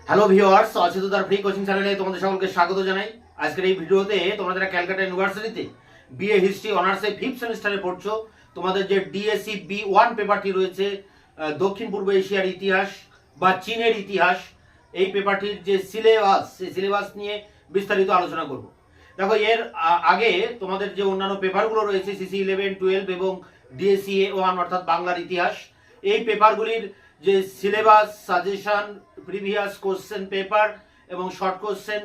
Hello viewers, অচেতনতার free coaching চ্যানেলে তোমাদের সকলকে স্বাগত জানাই। আজকের এই ভিডিওতে তোমরা যারা ক্যালকাটা ইউনিভার্সিটিতে বিএ হিস্ট্রি অনার্সে 5th সেমিস্টারে পড়ছো, তোমাদের যে ডিএসসি B1 পেপারটি রয়েছে দক্ষিণ পূর্ব এশিয়ার ইতিহাস বা চীনের ইতিহাস, এই পেপারটির যে সিলেবাস, সেই সিলেবাস নিয়ে বিস্তারিত আলোচনা করব। দেখো, এর আগে তোমাদের যে অন্যান্য পেপারগুলো রয়েছে CC 11, 12 এবং ডিএসসি A1 অর্থাৎ বাংলার ইতিহাস, এই পেপারগুলির যে syllabus, suggestion, previous question paper এবং শর্ট কোশ্চেন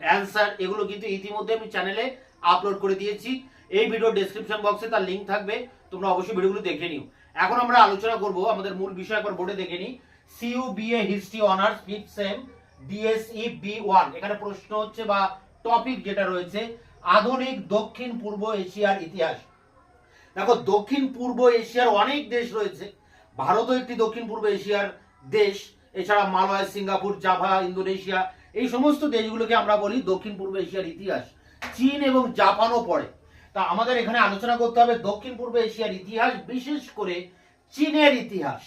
অ্যান্সার, এগুলো কিন্তু ইতিমধ্যে আমি চ্যানেলে আপলোড করে দিয়েছি। এই ভিডিও ডেসক্রিপশন বক্সে তার লিঙ্ক থাকবে, তোমরা অবশ্যই ভিডিওগুলো দেখে নিও। এখন আমরা আলোচনা করব আমাদের মূল বিষয়, একবার বোর্ডে দেখে নিই। CU BA history honours 5th same DSE B1, এখানে প্রশ্ন হচ্ছে বা টপিক যেটা রয়েছে আধুনিক দক্ষিণ পূর্ব এশিয়ার ইতিহাস। দেখো, দক্ষিণ পূর্ব এশিয়ার অনেক দেশ রয়েছে, ভারতও একটি দক্ষিণ পূর্ব এশিয়ার দেশ। এছাড়া মালয়, সিঙ্গাপুর, জাভা, ইন্দোনেশিয়া, এই সমস্ত দেশগুলোকে আমরা বলি দক্ষিণ পূর্ব এশিয়ার ইতিহাস। চীন এবং জাপানও পড়ে। তা আমাদের এখানে আলোচনা করতে হবে দক্ষিণ পূর্ব এশিয়ার ইতিহাস, বিশেষ করে চীনের ইতিহাস।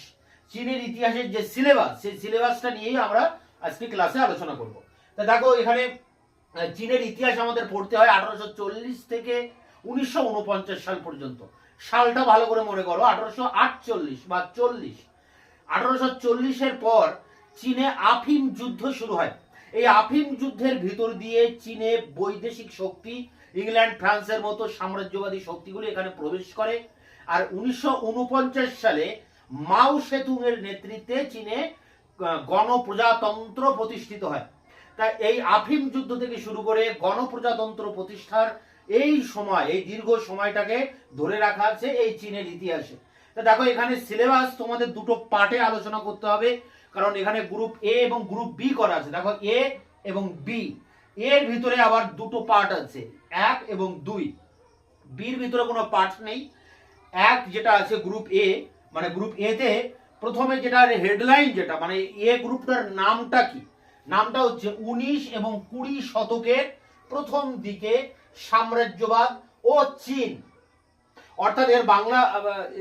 চীনের ইতিহাসের যে সিলেবাস, সেই সিলেবাসটা নিয়েই আমরা আজকে ক্লাসে আলোচনা করব। তা দেখো, এখানে চীনের ইতিহাস আমাদের পড়তে হয় 1840 থেকে 1949 সাল পর্যন্ত। সালটা ভালো করে মনে করো, 1848 বা 40। 1840-এর পর চীনে আফিম যুদ্ধ শুরু হয়। এই আফিম যুদ্ধের ভিতর দিয়ে চীনে বৈদেশিক শক্তি, ইংল্যান্ড, ফ্রান্সের মতো সাম্রাজ্যবাদী শক্তিগুলি এখানে প্রবেশ করে। আর 1949 সালে মাও সেতুং এর নেতৃত্বে চীনে গণপ্রজাতন্ত্র প্রতিষ্ঠিত হয়। তাই এই আফিম যুদ্ধ থেকে শুরু করে গণপ্রজাতন্ত্র প্রতিষ্ঠার এই সময়, এই দীর্ঘ সময়টাকে ধরে রাখা আছে এই চীনের ইতিহাসে। তা দেখো, এখানে সিলেবাস তোমাদের দুটো পার্টে আলোচনা করতে হবে, কারণ এখানে গ্রুপ এ এবং গ্রুপ বি করা আছে। দেখো, এ এবং বি, এর ভিতরে আবার দুটো পার্ট আছে, 1 এবং 2। বির ভিতরে কোনো পার্ট নেই। 1 যেটা আছে গ্রুপ এ, মানে গ্রুপ এ তে প্রথমে যেটা হেডলাইন, যেটা মানে এ গ্রুপটার নামটা কি, নামটা হচ্ছে 19 এবং 20 শতকের প্রথম দিকে সাম্রাজ্যবাদ ও চীন। অর্থাৎ এর বাংলা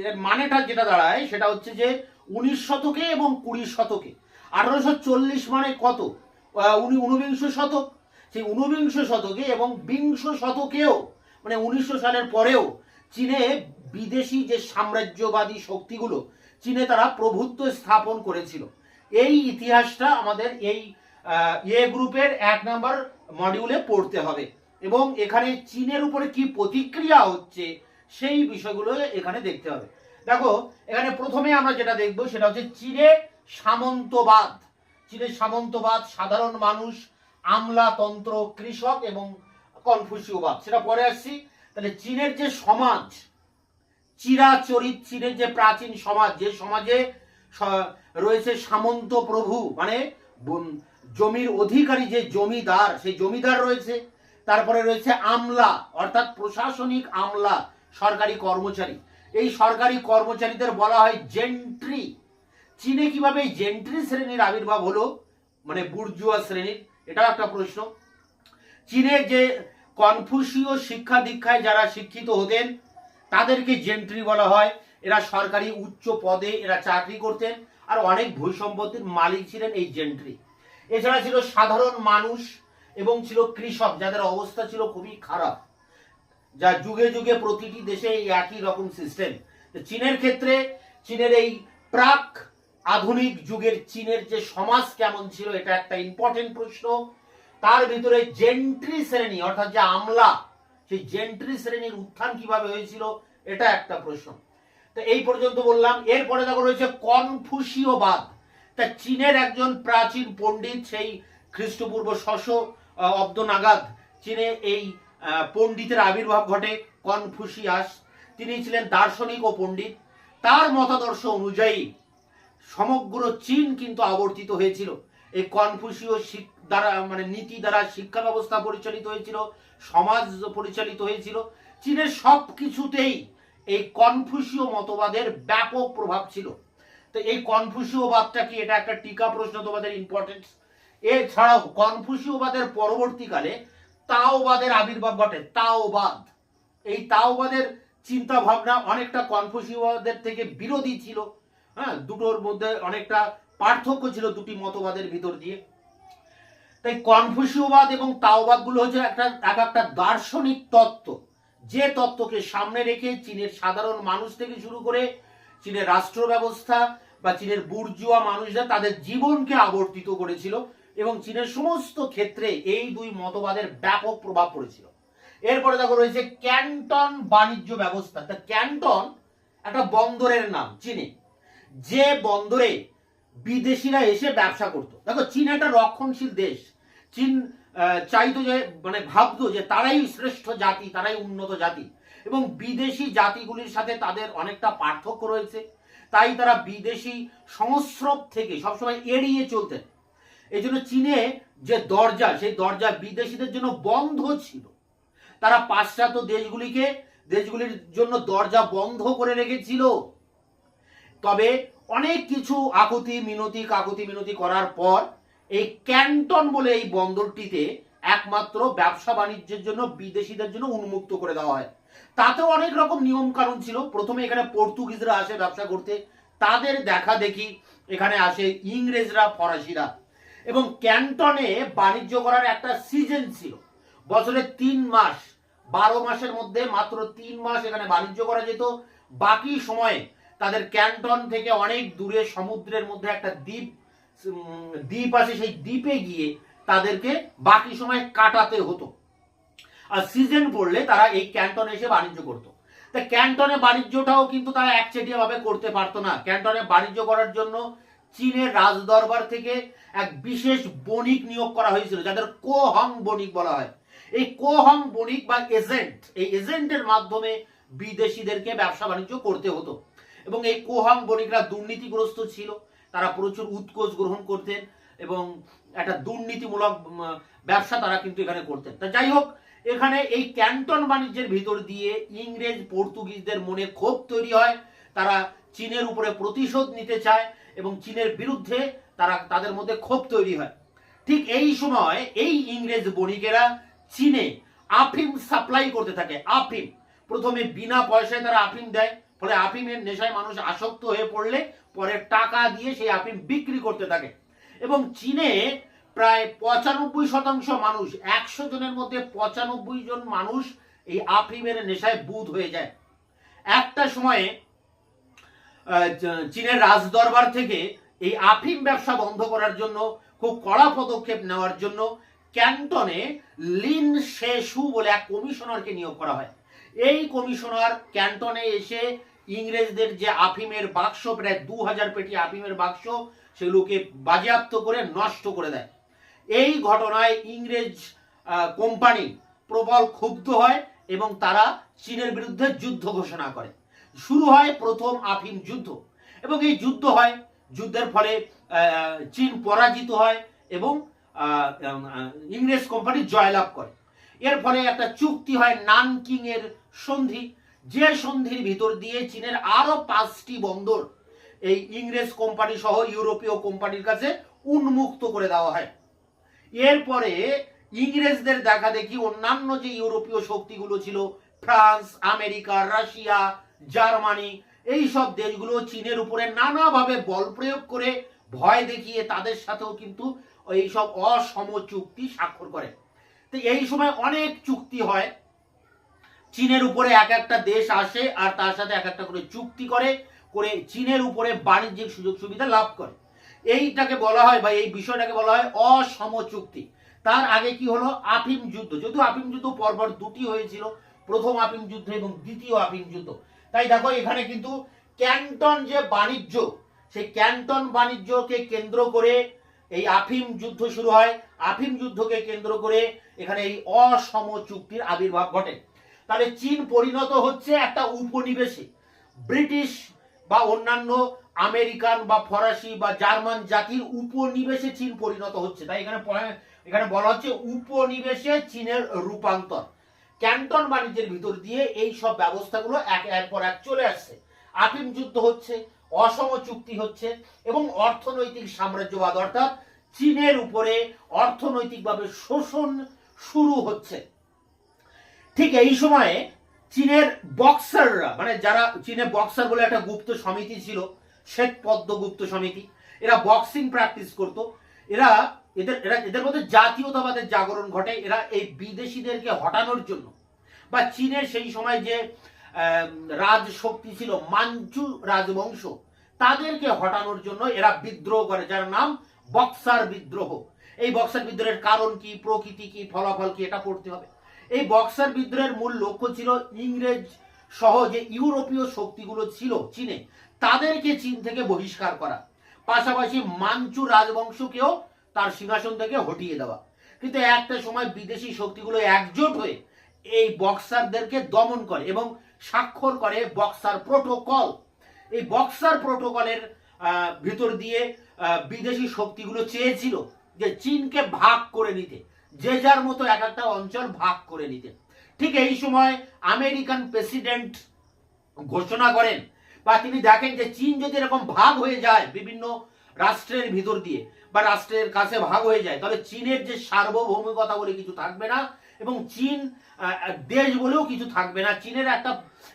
এর মানেটা যেটা দাঁড়ায় সেটা হচ্ছে যে 19 শতকে এবং 20 শতকে। 1840 মানে কত? 19 শতক। সেই 19 শতকে এবং 20 শতকেও, মানে 1900 সালের পরেও চীনে বিদেশি যে সাম্রাজ্যবাদী শক্তিগুলো, চীনে তারা প্রভুত্ব স্থাপন করেছিল। এই ইতিহাসটা আমাদের এই এ গ্রুপের 1 নম্বর মডিউলে পড়তে হবে, এবং এখানে চীনের উপরে কি প্রতিক্রিয়া হচ্ছে সেই বিষয়গুলো এখানে দেখতে হবে। দেখো, এখানে প্রথমে আমরা যেটা দেখব সেটা হচ্ছে চীনে সামন্তবাদ। চীনের সামন্তবাদ, সাধারণ মানুষ, আমলাতন্ত্র, কৃষক এবং কনফুসীয়বাদ, সেটা পরে আসছি। তাহলে চীনের যে সমাজ, চিরাচরিত চীনের যে প্রাচীন সমাজ, যে সমাজে রয়েছে সামন্ত প্রভু, মানে জমির অধিকারী যে জমিদার, সেই জমিদার রয়েছে। তারপরে রয়েছে আমলা, অর্থাৎ প্রশাসনিক আমলা, সরকারি কর্মচারী। এই সরকারি কর্মচারীদের বলা হয় জেন্ট্রি। চীনে কিভাবে জেন্ট্রি শ্রেণীর আবির্ভাব হলো, মানে বুর্জুয়া শ্রেণীর, এটাও একটা প্রশ্ন। চীনে যে কনফুসীয় শিক্ষা দীক্ষায় যারা শিক্ষিত হতেন তাদেরকে জেন্ট্রি বলা হয়। এরা সরকারি উচ্চ পদে এরা চাকরি করতেন, আর অনেক ভূ সম্পত্তির মালিক ছিলেন এই জেন্ট্রি। এছাড়া ছিল সাধারণ মানুষ এবং ছিল কৃষক, যাদের অবস্থা ছিল খুবই খারাপ, যা যুগে যুগে প্রতিটি দেশে এই একই রকম সিস্টেম। চীনের ক্ষেত্রে চীনের এই প্রাক আধুনিক যুগের চীনের যে সমাজ কেমন ছিল, এটা একটা ইম্পর্টেন্ট প্রশ্ন। তার ভিতরে জেন্ট্রি শ্রেণী, অর্থাৎ যে আমলা, সেই জেন্ট্রি শ্রেণীর উত্থান কিভাবে হয়েছিল, এটা একটা প্রশ্ন। তো এই পর্যন্ত বললাম। এরপরে দেখো রয়েছে কনফুসীয়বাদ। তা চীনের একজন প্রাচীন পণ্ডিত, সেই খ্রিস্টপূর্ব 600 অব্দ নাগাদ চীনে এই পণ্ডিতের আবির্ভাব ঘটে, কনফুসিয়াস। তিনি ছিলেন দার্শনিক ও পণ্ডিত। তার মতাদর্শ অনুযায়ী সমগ্র চীন কিন্তু আবর্তিত হয়েছিল। এই কনফুসীয় দ্বারা, মানে নীতি দ্বারা শিক্ষা ব্যবস্থা পরিচালিত হয়েছিল, সমাজ পরিচালিত হয়েছিল। চীনের সব কিছুতেই এই কনফুসীয় মতবাদের ব্যাপক প্রভাব ছিল। তো এই কনফুসীয়বাদটা কি, এটা একটা টিকা প্রশ্ন তোমাদের ইম্পর্টেন্স। এছাড়াও কনফুসীয়বাদের পরবর্তীকালে তাওবাদের আবির্ভাব ঘটে। তাওবাদ, এই তাওবাদের চিন্তা ভাবনা অনেকটা কনফুসীয়বাদের থেকে বিরোধী ছিল। হ্যাঁ, দুটোর মধ্যে অনেকটা পার্থক্য ছিল দুটি মতবাদের ভিতর দিয়ে। তাই কনফুসীয়বাদ এবং তাওবাদ গুলো হচ্ছে একটা দার্শনিক তত্ত্ব, যে তত্ত্বকে সামনে রেখে চীনের সাধারণ মানুষ থেকে শুরু করে চীনের রাষ্ট্র ব্যবস্থা বা চীনের বুর্জুয়া মানুষরা তাদের জীবনকে আবর্তিত করেছিল, এবং চীনের সমস্ত ক্ষেত্রে এই দুই মতবাদের ব্যাপক প্রভাব পড়েছিল। এরপরে দেখো রয়েছে ক্যান্টন বাণিজ্য ব্যবস্থা। তা ক্যান্টন একটা বন্দরের নাম চীনে, যে বন্দরে বিদেশিরা এসে ব্যবসা করতো। দেখো চীন একটা রক্ষণশীল দেশ। চীন চাইতো যে, মানে ভাবতো যে তারাই শ্রেষ্ঠ জাতি, তারাই উন্নত জাতি, এবং বিদেশি জাতিগুলির সাথে তাদের অনেকটা পার্থক্য রয়েছে। তাই তারা বিদেশি সংস্রব থেকে সবসময় এড়িয়ে চলতেন। এই জন্য চীনে যে দরজা, সেই দরজা বিদেশিদের জন্য বন্ধ ছিল। তারা পাশ্চাত্য দেশগুলির জন্য দরজা বন্ধ করে রেখেছিল। তবে অনেক কিছু কাকুতি মিনতি করার পর এই ক্যান্টন বলে এই বন্দরটিতে একমাত্র ব্যবসা বাণিজ্যের জন্য বিদেশিদের জন্য উন্মুক্ত করে দেওয়া হয়। তাতেও অনেক রকম নিয়ম কানুন ছিল। প্রথমে এখানে পর্তুগিজরা আসে ব্যবসা করতে, তাদের দেখা দেখি এখানে আসে ইংরেজরা, ফরাসিরা। এবং ক্যান্টনে বাণিজ্য করার একটা সিজন ছিল, বছরে 3 মাস, 12 মাসের মধ্যে মাত্র 3 মাস এখানে বাণিজ্য করা যেত। বাকি সময়ে তাদের ক্যান্টন থেকে অনেক দূরে সমুদ্রের মধ্যে একটা দ্বীপ আছে, সেই দ্বীপে গিয়ে তাদেরকে বাকি সময় কাটাতে হতো। আর সিজন পড়লে তারা এই ক্যান্টনে এসে বাণিজ্য করতো। তা ক্যান্টনে বাণিজ্যটাও কিন্তু তারা একচেটিয়া ভাবে করতে পারতো না। ক্যান্টনে বাণিজ্য করার জন্য চীনের রাজদরবার থেকে এক বিশেষ বণিক নিয়োগ করা হয়েছিল, যাদের কোহং বণিক বলা হয়। এই কোহং বণিক বা এজেন্ট, এই এজেন্টের মাধ্যমে বিদেশিদেরকে ব্যবসা বাণিজ্য করতে হতো। এবং এই কোহং বণিকরা দুর্নীতিগ্রস্ত ছিল, তারা প্রচুর উৎকোচ গ্রহণ করতেন এবং একটা দুর্নীতিমূলক ব্যবসা তারা কিন্তু এখানে করতেন। তা যাই হোক, এখানে এই ক্যান্টন বাণিজ্যের ভিতর দিয়ে ইংরেজ পর্তুগিজদের মনে ক্ষোভ তৈরি হয়। তারা চীনের উপরে প্রতিশোধ নিতে চায় এবং চীনের বিরুদ্ধে তাদের মধ্যে ক্ষোভ তৈরি হয়। ঠিক এই সময় এই ইংরেজ বণিকেরা চীনে আফিম সাপ্লাই করতে থাকে। আফিম প্রথমে বিনা পয়সায় তারা আফিম দেয়, ফলে আফিমের নেশায় মানুষ আসক্ত হয়ে পড়লে পরে টাকা দিয়ে সেই আফিম বিক্রি করতে থাকে। এবং চীনে প্রায় 95% মানুষ, 100 জনের মধ্যে 95 জন মানুষ এই আফিমের নেশায় বুঁদ হয়ে যায়। একটা সময়ে চীনের রাজদরবার থেকে এই আফিম ব্যবসা বন্ধ করার জন্য খুব কড়া পদক্ষেপ নেওয়ার জন্য ক্যান্টনে লিন শেসু বলে এক কমিশনারকে নিয়োগ করা হয়। এই কমিশনার ক্যান্টনে এসে ইংরেজদের যে আফিমের বাক্স, প্রায় 2000 পেটি আফিমের বাক্স, সেগুলোকে বাজেয়াপ্ত করে নষ্ট করে দেয়। এই ঘটনায় ইংরেজ কোম্পানি প্রবল ক্ষুব্ধ হয় এবং তারা চীনের বিরুদ্ধে যুদ্ধ ঘোষণা করে। শুরু হয় প্রথম আফিম যুদ্ধ, এবং এই যুদ্ধ হয়, যুদ্ধের ফলে চীন পরাজিত হয় এবং ইংরেজ কোম্পানি জয়লাভ করে। এর ফলে একটা চুক্তি হয়, নানকিং এর সন্ধি, যে সন্ধির ভিতর দিয়ে চীনের আরো 5টি বন্দর এই ইংরেজ কোম্পানি সহ ইউরোপীয় কোম্পানির কাছে উন্মুক্ত করে দেওয়া হয়। এরপরে ইংরেজদের দেখা দেখি অন্যান্য যে ইউরোপীয় শক্তিগুলো ছিল, ফ্রান্স, আমেরিকা, রাশিয়া, জার্মানি, এই সব দেশগুলো চীনের উপরে নানাভাবে বল প্রয়োগ করে ভয় দেখিয়ে তাদের সাথেও কিন্তু এই সব অসম চুক্তি স্বাক্ষর করে। তো এই সময় অনেক চুক্তি হয়, চীনের উপরে এক একটা দেশ আসে আর তার সাথে এক একটা করে চুক্তি করে চীনের উপরে বাণিজ্যিক সুযোগ সুবিধা লাভ করে। এইটাকে বলা হয়, বা এই বিষয়টাকে বলা হয় অসম চুক্তি। তার আগে কি হলো, আফিম যুদ্ধ। যদিও আফিম যুদ্ধ পরপর দুটি হয়েছিল, প্রথম আফিম যুদ্ধ এবং দ্বিতীয় আফিম যুদ্ধ। তাই দেখো এখানে কিন্তু ক্যান্টন যে বাণিজ্য, সেই ক্যান্টন বাণিজ্যকে কেন্দ্র করে এই আফিম যুদ্ধ শুরু হয়। আফিম যুদ্ধকে কেন্দ্র করে এখানে এই অসম চুক্তির আবির্ভাব ঘটে। তাহলে চীন পরিণত হচ্ছে একটা উপনিবেশে। ব্রিটিশ বা অন্যান্য আমেরিকান বা ফরাসি বা জার্মান জাতির উপনিবেশে চীন পরিণত হচ্ছে। তাই এখানে বলা হচ্ছে উপনিবেশে চীনের রূপান্তর। ক্যান্টন বাণিজ্যের ভিতর দিয়ে এই সব ব্যবস্থাগুলো একের পর এক চলে আসছে। আফিম যুদ্ধ হচ্ছে, অসম চুক্তি হচ্ছে, এবং অর্থনৈতিক সাম্রাজ্যবাদ অর্থাৎ চীনের উপরে অর্থনৈতিকভাবে শোষণ শুরু হচ্ছে। ঠিক এই সময়ে চীনের বক্সাররা, মানে যারা চীনে বক্সার বলে একটা গুপ্ত সমিতি ছিল, শ্বেত পদ্মগুপ্ত সমিতি, এরা বক্সিং প্র্যাকটিস করত। এদের মধ্যে জাতীয়তাবাদের জাগরণ ঘটে। এরা এই বিদেশিদেরকে হটানোর জন্য বা চীনের সেই সময় যে রাজশক্তি ছিল মাঞ্চু রাজবংশ, তাদেরকে হটানোর জন্য এরা বিদ্রোহ করে, যার নাম বক্সার বিদ্রোহ। এই বক্সার বিদ্রোহের কারণ কি, প্রকৃতি কি, ফলাফল কি, এটা পড়তে হবে। এই বক্সার বিদ্রোহের মূল লক্ষ্য ছিল ইংরেজ সহ যে ইউরোপীয় শক্তিগুলো ছিল চীনে, তাদেরকে চীন থেকে বহিষ্কার করা, পাশাপাশি মাঞ্চু রাজবংশকেও তার সিংহাসন থেকে হটিয়ে দেওয়া। কিন্তু একটা সময় বিদেশি শক্তিগুলো একজোট হয়ে এই বক্সারদেরকে দমন করে এবং স্বাক্ষর করে বক্সার প্রোটোকল। এই বক্সার প্রোটোকলের ভিতর দিয়ে বিদেশি শক্তিগুলো চেয়েছিল যে চীনকে ভাগ করে নিতে, যে যার মতো এক একটা অঞ্চল ভাগ করে নিতে। ঠিক এই সময় আমেরিকান প্রেসিডেন্ট ঘোষণা করেন বা তিনি দেখেন যে চীন যদি এরকম ভাগ হয়ে যায় বিভিন্ন রাষ্ট্রের ভিতর দিয়ে বা রাষ্ট্রের কাছে ভাগ হয়ে যায়, তাহলে চীনের যে সার্বভৌমিকতা বলে কিছু থাকবে না এবং চীন দেশ বলেও কিছু থাকবে না। চীনের একটা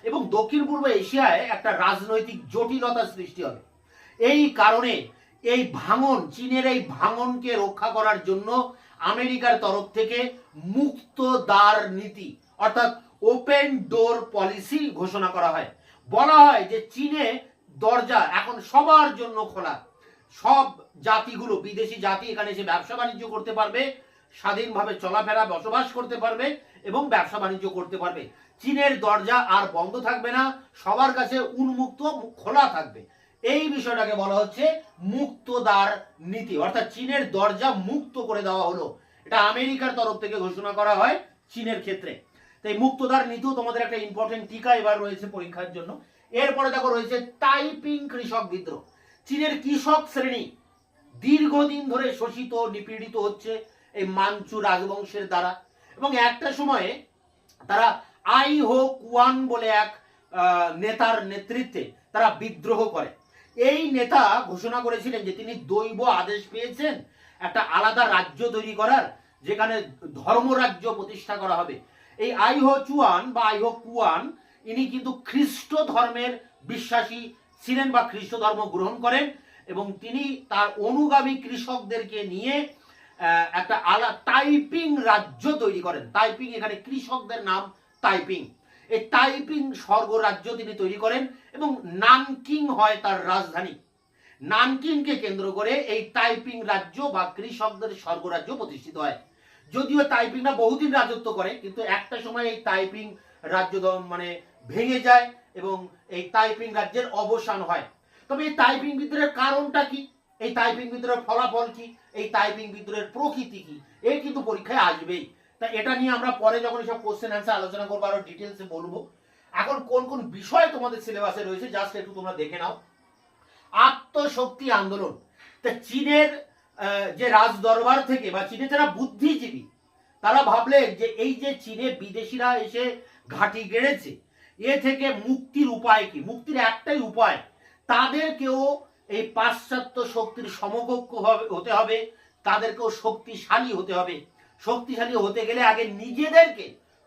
এবং দক্ষিণ পূর্ব এশিয়ায় একটা রাজনৈতিক জটিলতা সৃষ্টি হবে। এই কারণে এই ভাঙন, চীনের এই ভাঙনকে রক্ষা করার জন্য আমেরিকার তরফ থেকে মুক্ত দ্বার নীতি অর্থাৎ ওপেন ডোর পলিসি ঘোষণা করা হয়। বলা হয় যে চীনে দরজা এখন সবার জন্য খোলা, সব জাতিগুলো, বিদেশি জাতি এখানে এসে ব্যবসা বাণিজ্য করতে পারবে, স্বাধীনভাবে চলাফেরা বসবাস করতে পারবে এবং ব্যবসা বাণিজ্য করতে পারবে। চীনের দরজা আর বন্ধ থাকবে না, সবার কাছে উন্মুক্ত খোলা থাকবে। এই বিষয়টাকে বলা হচ্ছে মুক্ত দ্বার নীতি, অর্থাৎ চীনের দরজা মুক্ত করে দেওয়া হলো। এটা আমেরিকার তরফ থেকে ঘোষণা করা হয় চীনের ক্ষেত্রে। তাই মুক্ত দ্বার নীতিও তোমাদের একটা ইম্পর্টেন্ট টিকা এবার রয়েছে পরীক্ষার জন্য। এরপরে দেখো রয়েছে তাইপিং কৃষক বিদ্রোহ। চীনের কৃষক শ্রেণী দীর্ঘদিন ধরে শোষিত নিপীড়িত হচ্ছে এই মাঞ্চু রাজবংশের দ্বারা, এবং একটা সময়ে তারা আই হো কুয়ান বলে এক নেতার নেতৃত্বে তারা বিদ্রোহ করে। এই নেতা ঘোষণা করেছিলেন যে তিনি দৈব আদেশ পেয়েছেন একটা আলাদা রাজ্য তৈরি করার, যেখানে ধর্মরাজ্য প্রতিষ্ঠা করা হবে। এই আই হো চুয়ান বা আই হো কুয়ান ইনি কিন্তু খ্রিস্ট ধর্মের বিশ্বাসী ছিলেন বা খ্রিস্ট ধর্ম গ্রহণ করেন, এবং তিনি তার অনুগামী কৃষকদেরকে নিয়ে একটা তাইপিং রাজ্য তৈরি করেন। তাইপিং, এখানে কৃষকদের নাম তাইপিং। এই তাইপিং স্বর্গরাজ্য তিনি তৈরি করেন এবং নানকিং হয় তার রাজধানী। নানকিংকে কেন্দ্র করে এই তাইপিং রাজ্য বা কৃষকদের স্বর্গরাজ্য প্রতিষ্ঠিত হয়। যদিও তাইপিংরা বহুদিন রাজত্ব করে, কিন্তু একটা সময় এই তাইপিং রাজ্য মানে ভেঙে যায় এবং এই তাইপিং রাজ্যের অবসান হয়। তবে এই তাইপিং বিদ্রোহের কারণটা কি, এই তাইপিং বিদ্রোহের ফলাফল কি, এই তাইপিং বিদ্রোহের প্রকৃতি কি, এই কিন্তু পরীক্ষায় আসবেই। তা এটা নিয়ে আমরা পরে যখন সব কোশ্চেন অ্যান্সার আলোচনা করবো আরো ডিটেলসে বলবো। এখন কোন কোন বিষয় তোমাদের সিলেবাসে রয়েছে জাস্ট একটু তোমরা দেখে নাও। আত্মশক্তি আন্দোলন। তা চীনের যে রাজ দরবার থেকে বা চীনে যারা বুদ্ধিজীবী তারা ভাবলেন যে এই যে চীনে বিদেশিরা এসে ঘাঁটি গেড়েছে, এ থেকে মুক্তির উপায় কি? মুক্তির একটাই উপায়, তাদেরকেও এই পাশ্চাত্য শক্তির সমকক্ষ হতে হবে, তাদেরকেও শক্তিশালী হতে হবে। শক্তিশালী হতে গেলে আগে নিজেদেরকে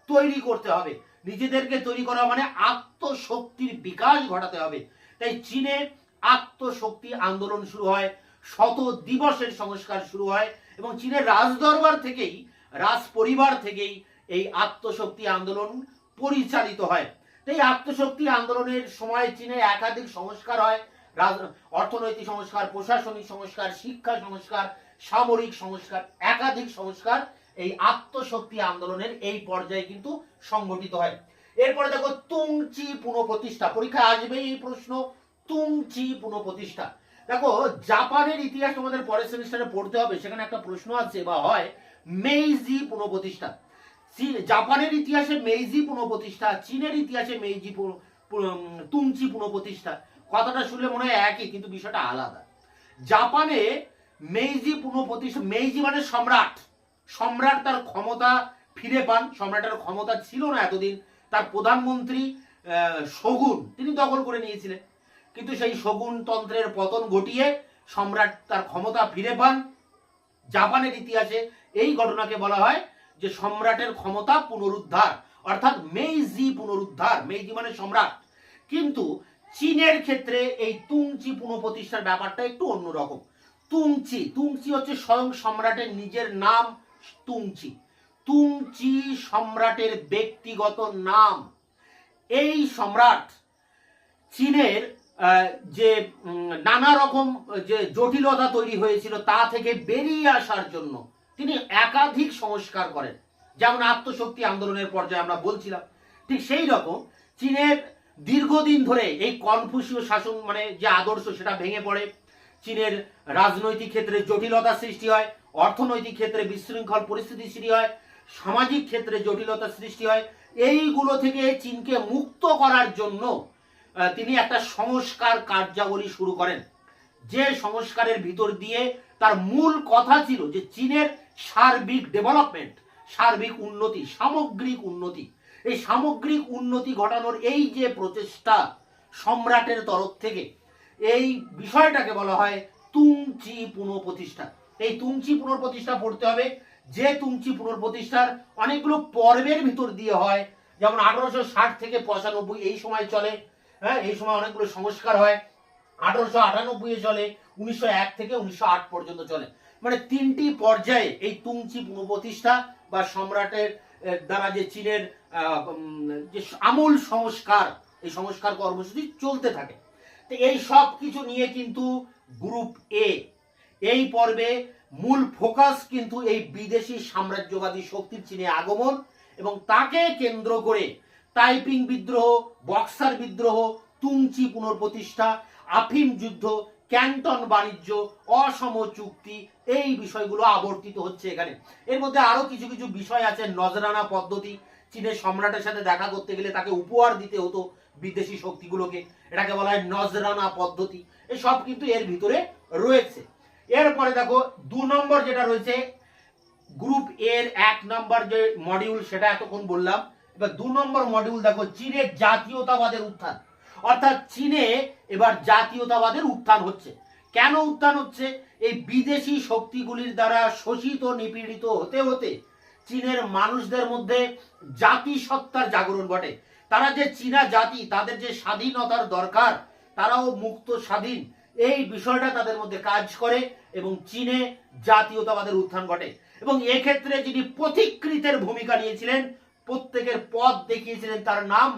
তৈরি করতে হবে, নিজেদেরকে তৈরি করা মানে আত্মশক্তির বিকাশ ঘটাতে হবে। তাই চীনে আত্মশক্তি আন্দোলন শুরু হয়, শত দিবসের সংস্কার শুরু হয় এবং চীনের রাজদরবার থেকেই, রাজ পরিবার থেকেই এই আত্মশক্তি আন্দোলন পরিচালিত হয়। এই আত্মশক্তি আন্দোলনের সময় চীনে একাধিক সংস্কার হয়, অর্থনৈতিক সংস্কার, প্রশাসনিক সংস্কার, শিক্ষা সংস্কার, সামরিক সংস্কার, একাধিক সংস্কার এই আত্মশক্তি আন্দোলনের এই পর্যায়ে কিন্তু সংগঠিত হয়। এরপরে দেখো তুংচি পুনঃপ্রতিষ্ঠা, পরীক্ষা আসবেই এই প্রশ্ন, তুংচি পুনঃপ্রতিষ্ঠা। দেখো জাপানের ইতিহাস তোমাদের পরের সেমিস্টারে পড়তে হবে, সেখানে একটা প্রশ্ন আছে বা হয় মেইজি পুনঃপ্রতিষ্ঠা। জাপানের ইতিহাসে মেইজি পুনঃপ্রতিষ্ঠা, চীনের ইতিহাসে মেইজি তুংচি পুনঃপ্রতিষ্ঠা, কথাটা শুনলে মনে হয় একই কিন্তু বিষয়টা আলাদা। জাপানে মেইজি পুনঃপ্রতিষ্ঠা, মেইজি মানে সম্রাট, সম্রাট তার ক্ষমতা ফিরে পান। সম্রাটের ক্ষমতা ছিল না এতদিন, তার প্রধানমন্ত্রী শগুন তিনি দখল করে নিয়েছিলেন, কিন্তু সেই শগুন তন্ত্রের পতন ঘটিয়ে সম্রাট তার ক্ষমতা ফিরে পান। জাপানের ইতিহাসে এই ঘটনাকে বলা হয় যে সম্রাটের ক্ষমতা পুনরুদ্ধার, অর্থাৎ মেইজি পুনরুদ্ধার। মেইজি মানে সম্রাট। কিন্তু চীনের ক্ষেত্রে এই তুংচি পুনঃপ্রতিষ্ঠার ব্যাপারটা একটু অন্যরকম। তুংচি হচ্ছে স্বয়ং সম্রাটের নিজের নাম। তুংচি সম্রাটের ব্যক্তিগত নাম। এই সম্রাট চীনের যে নানা রকম যে জটিলতা তৈরি হয়েছিল তা থেকে বেরিয়ে আসার জন্য তিনি একাধিক সংস্কার করেন, যেমন আত্মশক্তি আন্দোলনের পর্যায়ে আমরা বলছিলাম। ঠিক সেই রকম চীনের দীর্ঘদিন ধরে এই কনফুসীয় শাসন মানে যে আদর্শ সেটা ভেঙে পড়ে। চীনের রাজনৈতিক ক্ষেত্রে জটিলতা সৃষ্টি হয়, অর্থনৈতিক ক্ষেত্রে বিশৃঙ্খল পরিস্থিতি সৃষ্টি হয়, সামাজিক ক্ষেত্রে জটিলতা সৃষ্টি হয়। এইগুলো থেকে চীনকে মুক্ত করার জন্য তিনি একটা সংস্কার কার্যাবলী শুরু করেন, যে সংস্কারের ভিতর দিয়ে তার মূল কথা ছিল যে চীনের সার্বিক ডেভেলপমেন্ট, সার্বিক উন্নতি, সামগ্রিক উন্নতি। এই সামগ্রিক উন্নতি ঘটানোর এই যে প্রচেষ্টা সম্রাটের তরফ থেকে, এই বিষয়টাকে বলা হয় তুংচি পুনঃপ্রতিষ্ঠা। এই তুংচি পুনঃপ্রতিষ্ঠা পড়তে হবে, যে তুংচি পুনঃপ্রতিষ্ঠার অনেকগুলো পর্বের ভিতর দিয়ে হয়, যেমন 1860 থেকে 95 এই সময় চলে। হ্যাঁ, এই সময় অনেকগুলো সংস্কার হয়। 1898 চলে, 1901 থেকে 1908 পর্যন্ত চলে। মানে 3টি পর্যায়ে এই তুংচি পুনঃপ্রতিষ্ঠা বা সম্রাটের দ্বারা যে চীনের যে আমূল সংস্কার, এই সংস্কার কর্মসূচি চলতে থাকে। তো এই সব কিছু নিয়ে কিন্তু গ্রুপ এ এই পর্বে মূল ফোকাস কিন্তু এই বিদেশি সাম্রাজ্যবাদী শক্তির চীনে আগমন এবং তাকে কেন্দ্র করে তাইপিং বিদ্রোহ, বক্সার বিদ্রোহ, তুংচি পুনঃপ্রতিষ্ঠা, আফিম যুদ্ধ, ক্যান্টন বাণিজ্য, অসম চুক্তি, এই বিষয়গুলো আবর্তিত হচ্ছে এখানে। এর মধ্যে আরো কিছু কিছু বিষয় আছে। নজরানা পদ্ধতি, চীনের সম্রাটের সাথে দেখা করতে গেলে তাকে উপহার দিতে হতো বিদেশি শক্তিগুলোকে, এটাকে বলা হয় নজরানা পদ্ধতি। এই সব কিন্তু এর ভিতরে রয়েছে। এরপরে দেখো 2 নম্বর যেটা রয়েছে গ্রুপ এর 1 নম্বর যে মডিউল সেটা এতক্ষণ বললাম। এবার 2 নম্বর মডিউল দেখো চীনের জাতীয়তাবাদের উত্থান। অর্থাৎ চীনে এবার জাতীয়তাবাদের উত্থান হচ্ছে। কেন উত্থান হচ্ছে? এই বিদেশি শক্তিগুলির দ্বারা শোষিত নিপীড়িত হতে হতে চীনের মানুষদের মধ্যে জাতিসত্তার জাগরণ ঘটে। তারা যে চীনা জাতি, তাদের যে স্বাধীনতার দরকার, তারাও মুক্ত স্বাধীন, এই বিষয়টা তাদের মধ্যে কাজ করে এবং চীনে জাতীয়তাবাদের উত্থান ঘটে। এবং এক্ষেত্রে যিনি পথিকৃতের ভূমিকা নিয়েছিলেন, প্রত্যেকের পথ দেখিয়েছিলেন, তার নাম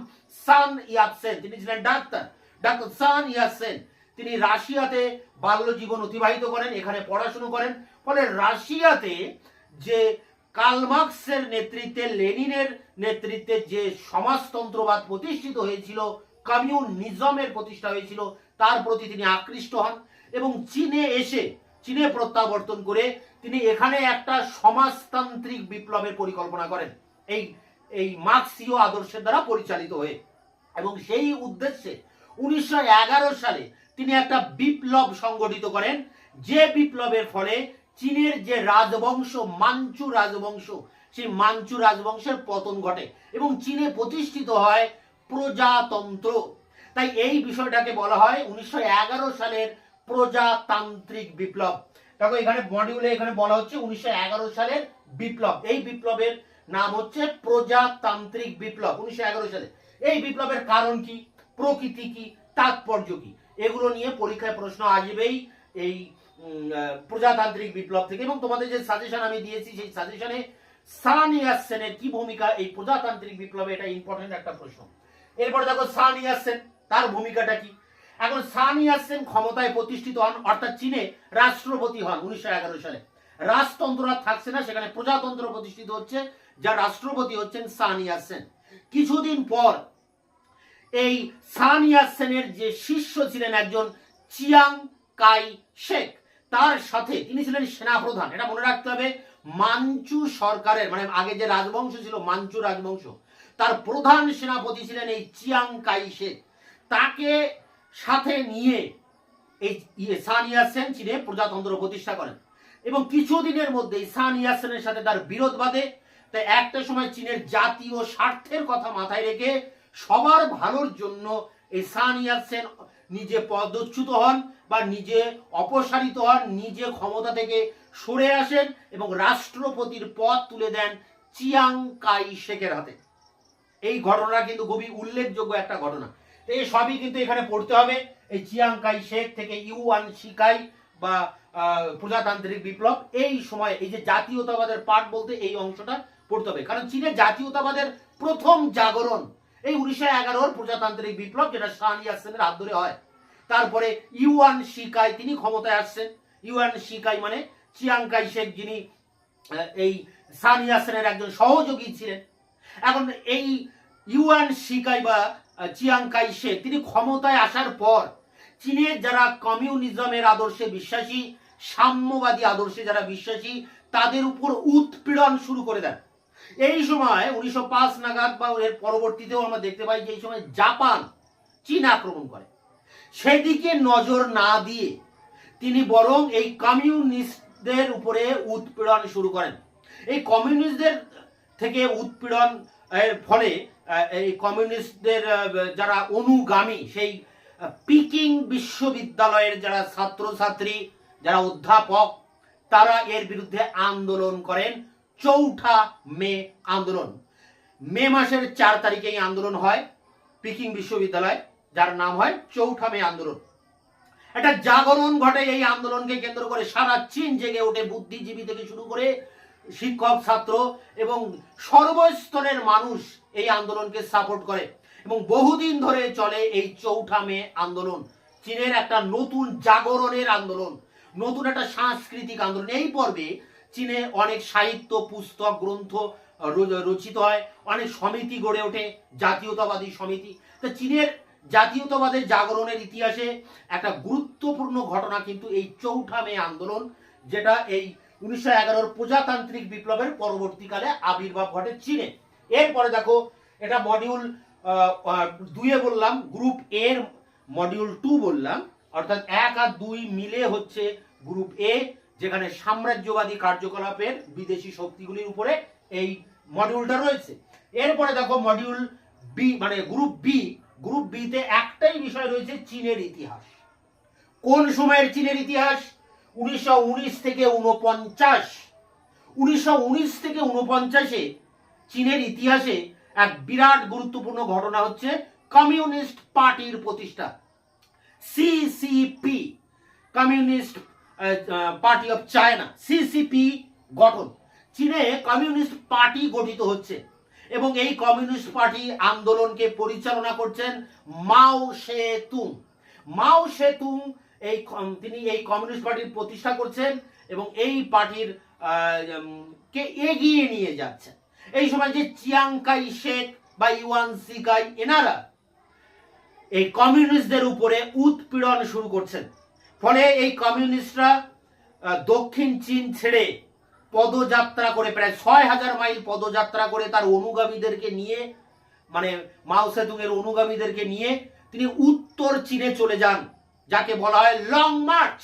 সান ইয়াতসেন। তিনি ছিলেন ডাক্তার সান ইয়াতসেন। তিনি রাশিয়াতে বাল্য জীবন অতিবাহিত করেন, এখানে পড়াশুনো করেন। ফলে রাশিয়াতে যে কার্ল মার্কসের নেতৃত্বে, লেনিনের নেতৃত্বে যে সমাজতন্ত্রবাদ প্রতিষ্ঠিত হয়েছিল, কমিউনিজমের প্রতিষ্ঠা হয়েছিল, তার প্রতি তিনি আকৃষ্ট হন এবং চীনে এসে, চীনে প্রত্যাবর্তন করে তিনি এখানে একটা সমাজতান্ত্রিক বিপ্লবের পরিকল্পনা করেন, এই মার্ক্সীয় আদর্শের দ্বারা পরিচালিত হয়ে। এবং সেই উদ্দেশ্যে 1911 সালে তিনি একটা বিপ্লব সংগঠিত করেন, যে বিপ্লবের ফলে চীনের যে রাজবংশ, মাঞ্চু রাজবংশ, সেই মাঞ্চু রাজবংশের পতন ঘটে এবং চীনে প্রতিষ্ঠিত হয় প্রজাতন্ত্র। তাই এই বিষয়টাকে বলা হয় 1911 সালের প্রজাতান্ত্রিক বিপ্লব। দেখো এখানে মডিউলে এখানে বলা হচ্ছে 1911 সালের বিপ্লব। এই বিপ্লবের নাম হচ্ছে প্রজাতান্ত্রিক বিপ্লব 1911 সালে। এই বিপ্লবের কারণ কি, প্রকৃতি কি, তাৎপর্য কি, এগুলো নিয়ে পরীক্ষায় প্রশ্ন আসবেই এই প্রজাতান্ত্রিক বিপ্লব থেকে। এবং তোমাদের যে সাজেশন আমি দিয়েছি, সেই সাজেশনে সান ইয়াতসেনের কি ভূমিকা এই প্রজাতান্ত্রিক বিপ্লবে, এটা ইম্পর্টেন্ট একটা প্রশ্ন। এরপর দেখো সান ইয়াতসেন, তার ভূমিকাটা কি। এখন সান ইয়াতসেন ক্ষমতায় প্রতিষ্ঠিত হন, অর্থাৎ চীনে রাষ্ট্রপতি হন 1911 সালে। রাজতন্ত্র আর থাকছে না, সেখানে প্রজাতন্ত্র প্রতিষ্ঠিত হচ্ছে, যার রাষ্ট্রপতি হচ্ছেন সান ইয়াতসেন। কিছুদিন পর এই সান ইয়াতসেনের যে শিষ্য ছিলেন একজন চিয়াং কাই শেক, তার সাথে তিনি ছিলেন সেনাপ্রধান। এটা মনে রাখতে হবে, মাঞ্চু সরকারের মানে আগে যে রাজবংশ ছিল মাঞ্চু রাজবংশ, তার প্রধান সেনাপতি ছিলেন এই চিয়াং কাই শেক। তাকে সাথে নিয়ে এই সান ইয়াতসেন চীনে প্রজাতন্ত্র প্রতিষ্ঠা করেন এবং কিছুদিনের মধ্যেই সান ইয়াতসেনের সাথে তার বিরোধ বাধে। তাই একটা সময় চীনের জাতীয় স্বার্থের কথা মাথায় রেখে সবার ভালোর জন্য এই সান ইয়াতসেন নিজে পদচ্যুত হন বা নিজে অপসারিত হন, নিজে ক্ষমতা থেকে সরে আসেন এবং রাষ্ট্রপতির পদ তুলে দেন চিয়াং কাই শেকের হাতে। এই ঘটনা কিন্তু খুবই উল্লেখযোগ্য একটা ঘটনা। এই সবই কিন্তু এখানে পড়তে হবে। এই চিয়াং কাই শেক থেকে ইউয়ান শিকাই বা প্রজাতান্ত্রিক বিপ্লব, এই সময় এই যে জাতীয়তাবাদের পাঠ বলতে এই অংশটা পড়তে হবে, কারণ চীনের জাতীয়তাবাদের প্রথম জাগরণ এই 1911 প্রজাতান্ত্রিক বিপ্লব, যেটা শান ইয়াতসেনের হাত ধরে হয়। তারপরে ইউয়ান শিকাই তিনি ক্ষমতায় আসছেন। ইউয়ান শিকাই মানে চিয়াং কাই শেক, যিনি এই শান ইয়াতসেনের একজন সহযোগী ছিলেন। এখন এই ইউয়ান শিকাই বা চিয়াং কাই শেক তিনি ক্ষমতায় আসার পর চীনের যারা কমিউনিজমের আদর্শে বিশ্বাসী, সাম্যবাদী আদর্শে যারা বিশ্বাসী, তাদের উপর উৎপীড়ন শুরু করে দেন। এই সময় 1905 নাগাদ বা এর পরবর্তীতেও আমরা দেখতে পাই যে এই সময় জাপান চীন আক্রমণ করে। সেদিকে নজর না দিয়ে তিনি বরং এই কমিউনিস্টদের উপরে উৎপীড়ন শুরু করেন। এই কমিউনিস্টদের থেকে উৎপীড়ন এর ফলে এই কমিউনিস্টদের যারা অনুগামী, সেই পিকিং বিশ্ববিদ্যালয়ের যারা ছাত্রছাত্রী, যারা অধ্যাপক, তারা এর বিরুদ্ধে আন্দোলন করেন। চৌঠা মে আন্দোলন, মে মাসের 4 তারিখে এই আন্দোলন হয় পিকিং বিশ্ববিদ্যালয়, যার নাম হয় চৌঠা মে আন্দোলন। একটা জাগরণ ঘটে এই আন্দোলনকে কেন্দ্র করে, সারা চীন জেগে ওঠে, বুদ্ধিজীবী থেকে শুরু করে শিক্ষক, ছাত্র এবং সর্বস্তরের মানুষ এই আন্দোলনকে সাপোর্ট করে এবং বহুদিন ধরে চলে এই চৌঠা মে আন্দোলন। চীনের একটা নতুন জাগরণের আন্দোলন, নতুন একটা সাংস্কৃতিক আন্দোলন। এই পর্বে চীনে অনেক সাহিত্য, পুস্তক, গ্রন্থ রচিত হয়, অনেক সমিতি গড়ে ওঠে, জাতীয়তাবাদী সমিতি। তো চীনের জাতীয়তাবাদের জাগরণের ইতিহাসে একটা গুরুত্বপূর্ণ ঘটনা কিন্তু এই চৌঠা মে আন্দোলন, যেটা এই 1911 প্রজাতান্ত্রিক বিপ্লবের পরবর্তীকালে আবির্ভাব ঘটে চীনে। এরপরে দেখো, এটা মডিউল 2 বললাম, গ্রুপ এর মডিউল 2 বললাম, অর্থাৎ 1 আর 2 মিলে হচ্ছে গ্রুপ এ, যেখানে সাম্রাজ্যবাদী কার্যকলাপের বিদেশি শক্তিগুলির উপরে এই মডিউলটা রয়েছে। এরপরে দেখো মডিউল বি মানে গ্রুপ বি। গ্রুপ বিতে একটাই বিষয় রয়েছে, চীনের ইতিহাস। কোন সময়ের চীনের ইতিহাস? 1919 থেকে 49। 1919 থেকে 49-এ চীনের ইতিহাসে এক বিরাট গুরুত্বপূর্ণ ঘটনা হচ্ছে কমিউনিস্ট পার্টির প্রতিষ্ঠা, CCP, communist party of China, CCP গঠন। চীনে কমিউনিস্ট পার্টি গঠিত হচ্ছে এবং এই কমিউনিস্ট পার্টি আন্দোলনকে পরিচালনা করছেন মাও সে তুং। মাও সে তুং তিনি এই কমিউনিস্ট পার্টির প্রতিষ্ঠা করছেন এবং এই পার্টির কে এগিয়ে নিয়ে যাচ্ছেন। এই সময় যে চিয়াং কাই শেক বা ইউয়ান শিকাই, এনারা এই কমিউনিস্টদের উপরে উৎপীড়ন শুরু করছেন। ফলে এই কমিউনিস্টরা দক্ষিণ চীন ছেড়ে পদযাত্রা করে, প্রায় 6000 মাইল পদযাত্রা করে তার অনুগামীদেরকে নিয়ে, মানে মাও সেতুং এর অনুগামীদেরকে নিয়ে তিনি উত্তর চীনে চলে যান, যাকে বলা হয় লং মার্চ।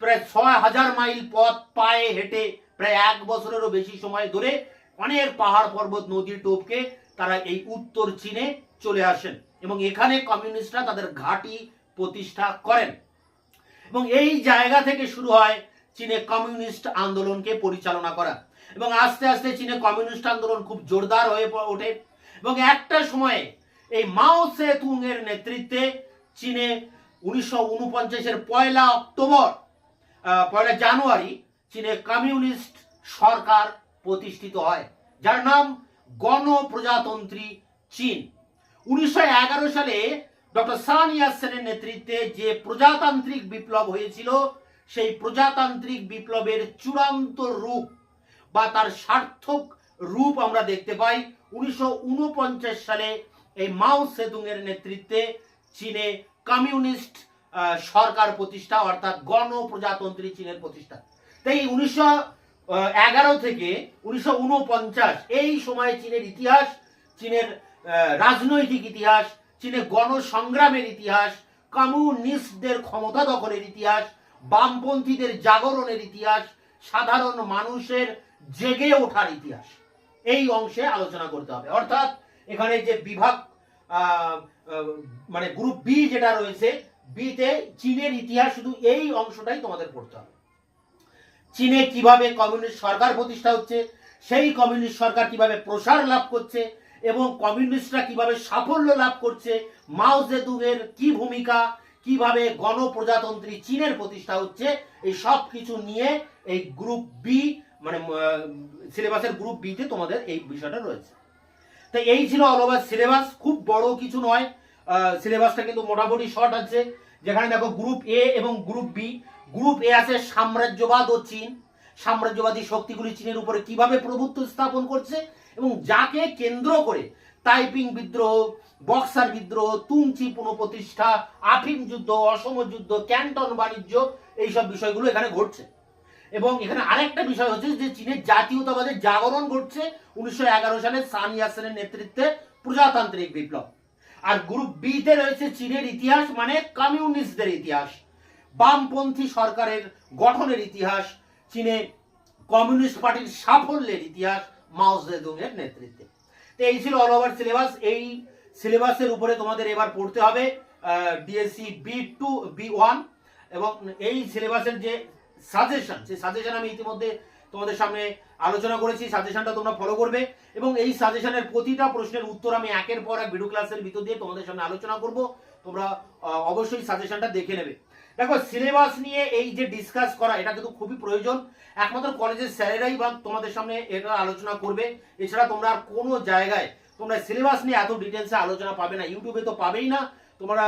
প্রায় 6000 মাইল পথ পায়ে হেঁটে, প্রায় 1 বছরেরও বেশি সময় ধরে অনেক পাহাড় পর্বত নদী টোপকে তারা এই উত্তর চীনে চলে আসেন এবং এখানে কমিউনিস্টরা তাদের ঘাঁটি প্রতিষ্ঠা করেন এবং এই জায়গা থেকে শুরু হয় চীনে কমিউনিস্ট আন্দোলনকে পরিচালনা করা। এবং আস্তে আস্তে চীনে কমিউনিস্ট আন্দোলন খুব জোরদার হয়ে ওঠে এবং একটা সময়ে এই মাও সে তুং এর নেতৃত্বে চীনে 1949-এর 1 জানুয়ারি চীনে কমিউনিস্ট সরকার প্রতিষ্ঠিত হয়, যার নাম গণপ্রজাতন্ত্রী চীন। 1911 সালে ডক্টর শান ইয়াতসেনের নেতৃত্বে যে প্রজাতান্ত্রিক বিপ্লব হয়েছিল, সেই প্রজাতান্ত্রিক বিপ্লবের চূড়ান্ত রূপ বা তার সার্থক রূপ আমরা দেখতে পাই 1949 সালে এই মাও সেতুং এর নেতৃত্বে চীনে কমিউনিস্ট সরকার প্রতিষ্ঠা, অর্থাৎ গণপ্রজাতন্ত্রী চীনের প্রতিষ্ঠা। তাই 1911 থেকে 1949 এই সময়ে চীনের ইতিহাস, চীনের রাজনৈতিক ইতিহাস, চীনে গণসংগ্রামের ইতিহাস, কমিউনিস্টদের ক্ষমতা দখলের ইতিহাস, বামপন্থীদের জাগরণের ইতিহাস, সাধারণ মানুষের জেগে ওঠার ইতিহাস, এই অংশে আলোচনা করতে হবে। অর্থাৎ এখানে যে বিভাগ মানে গ্রুপ বি যেটা রয়েছে, বিতে চীনের ইতিহাস, শুধু এই অংশটাই তোমাদের পড়তে হবে। চীনে কিভাবে কমিউনিস্ট সরকার প্রতিষ্ঠা হচ্ছে, সেই কমিউনিস্ট সরকার কিভাবে প্রসার লাভ করছে এবং কমিউনিস্টরা কিভাবে সাফল্য লাভ করছে, মাও জেদুংয়ের কি ভূমিকা, কিভাবে গণপ্রজাতন্ত্রী চীনের প্রতিষ্ঠা হচ্ছে, এই সব কিছু নিয়ে এই গ্রুপ বি মানে সিলেবাসের গ্রুপ বিতে তোমাদের এই বিষয়টা রয়েছে। তো এই ছিল অল ওভার সিলেবাস, খুব বড় কিছু নয়, সিলেবাসটা কিন্তু মোটামুটি শর্ট আছে। যেখানে দেখো গ্রুপ এ এবং গ্রুপ বি। গ্রুপ এ আছে সাম্রাজ্যবাদ ও চীন, সাম্রাজ্যবাদী শক্তিগুলি চীনের উপরে কিভাবে প্রভুত্ব স্থাপন করছে এবং যাকে কেন্দ্র করে তাইপিং বিদ্রোহ, বক্সার বিদ্রোহ, তুংচি পুনঃপ্রতিষ্ঠা, আফিম যুদ্ধ, অসম যুদ্ধ, ক্যান্টন বাণিজ্য, এইসব বিষয়গুলো এখানে ঘটছে। এবং এখানে আরেকটা বিষয় হচ্ছে যে চীনের জাতীয়তাবাদের জাগরণ ঘটছে 1911 সালে সান ইয়াতসেনের নেতৃত্বে প্রজাতান্ত্রিক বিপ্লব। আর গ্রুপ বি তে রয়েছে চীনের ইতিহাস মানে কমিউনিস্টদের ইতিহাস, বামপন্থী সরকারের গঠনের ইতিহাস, চীনে কমিউনিস্ট পার্টির সাফল্যের ইতিহাস মাও জেদুং এর নেতৃত্বে। তো এই ছিল অল ওভার সিলেবাস। এই সিলেবাসের উপরে তোমাদের এবার পড়তে হবে ডিএসসি B2 B1 এবং এই সিলেবাসের যে সাজেশন, সেই সাজেশন আমি ইতিমধ্যে তোমাদের সামনে আলোচনা করেছি। সাজেশনটা তোমরা ফলো করবে এবং এই সাজেশনের প্রতিটা প্রশ্নের উত্তর আমি একের পর এক ভিডিও ক্লাসের ভিতর দিয়ে তোমাদের সামনে আলোচনা করব। তোমরা অবশ্যই সাজেশনটা দেখে নেবে। দেখো সিলেবাস নিয়ে এই যে ডিসকাস করা, এটা কিন্তু খুবই প্রয়োজন। একমাত্র কলেজের স্যারেরাই বা তোমাদের সামনে এটা আলোচনা করবে, এছাড়া তোমরা আর কোনো জায়গায় তোমরা সিলেবাস নিয়ে এত ডিটেলসে আলোচনা পাবে না। ইউটিউবে তো পাবেই না, তোমরা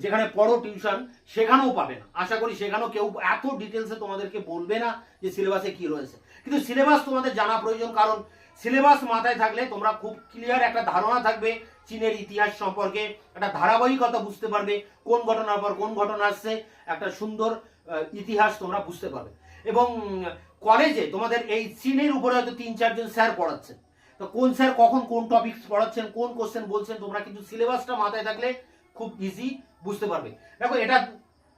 যেখানে পড়ো টিউশন সেখানেও পাবে না। আশা করি সেখানেও কেউ এত ডিটেলসে তোমাদেরকে বলবে না যে সিলেবাসে কি রয়েছে। কিন্তু সিলেবাস তোমাদের জানা প্রয়োজন, কারণ সিলেবাস মাথায় থাকলে তোমরা খুব ক্লিয়ার একটা ধারণা থাকবে চীনের ইতিহাস সম্পর্কে, একটা ধারাবাহিকতা বুঝতে পারবে, কোন ঘটনার পর কোন ঘটনা আসছে, একটা সুন্দর ইতিহাস তোমরা বুঝতে পারবে। এবং কলেজে তোমাদের এই চীনের উপরে হয়তো 3-4 জন স্যার পড়াচ্ছেন, তো কোন স্যার কখন কোন টপিক পড়াচ্ছেন, কোন কোশ্চেন বলছেন, তোমরা কিন্তু সিলেবাসটা মাথায় থাকলে খুব ইজি বুঝতে পারবে। দেখো এটা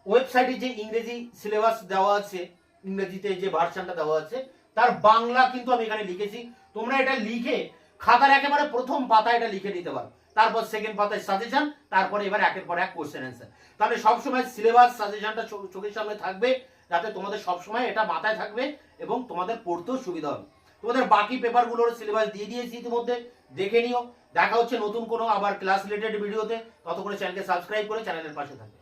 ওয়েবসাইটে যে ইংরেজি সিলেবাস দেওয়া আছে, ইংরেজিতে যে ভার্সনটা দেওয়া আছে তার বাংলা কিন্তু আমি এখানে লিখেছি। তোমরা এটা লিখে খাতার একেবারে প্রথম পাতায় এটা লিখে দিতে পারো, তারপর সেকেন্ড পাতায় সাজেশন, তারপরে এবার একের পর এক কোশ্চেন অ্যান্সার। তাহলে সবসময় সিলেবাস সাজেশনটা চোখের সামনে থাকবে, যাতে তোমাদের সবসময় এটা মাথায় থাকবে এবং তোমাদের পড়তেও সুবিধা হবে। তোমাদের বাকি পেপারগুলোর সিলেবাস দিয়ে দিয়েছি ইতিমধ্যে, দেখে নিও। দেখা হচ্ছে নতুন কোনো আবার ক্লাস রিলেটেড ভিডিওতে। ততক্ষণে চ্যানেলকে সাবস্ক্রাইব করে চ্যানেলের পাশে থাকবে।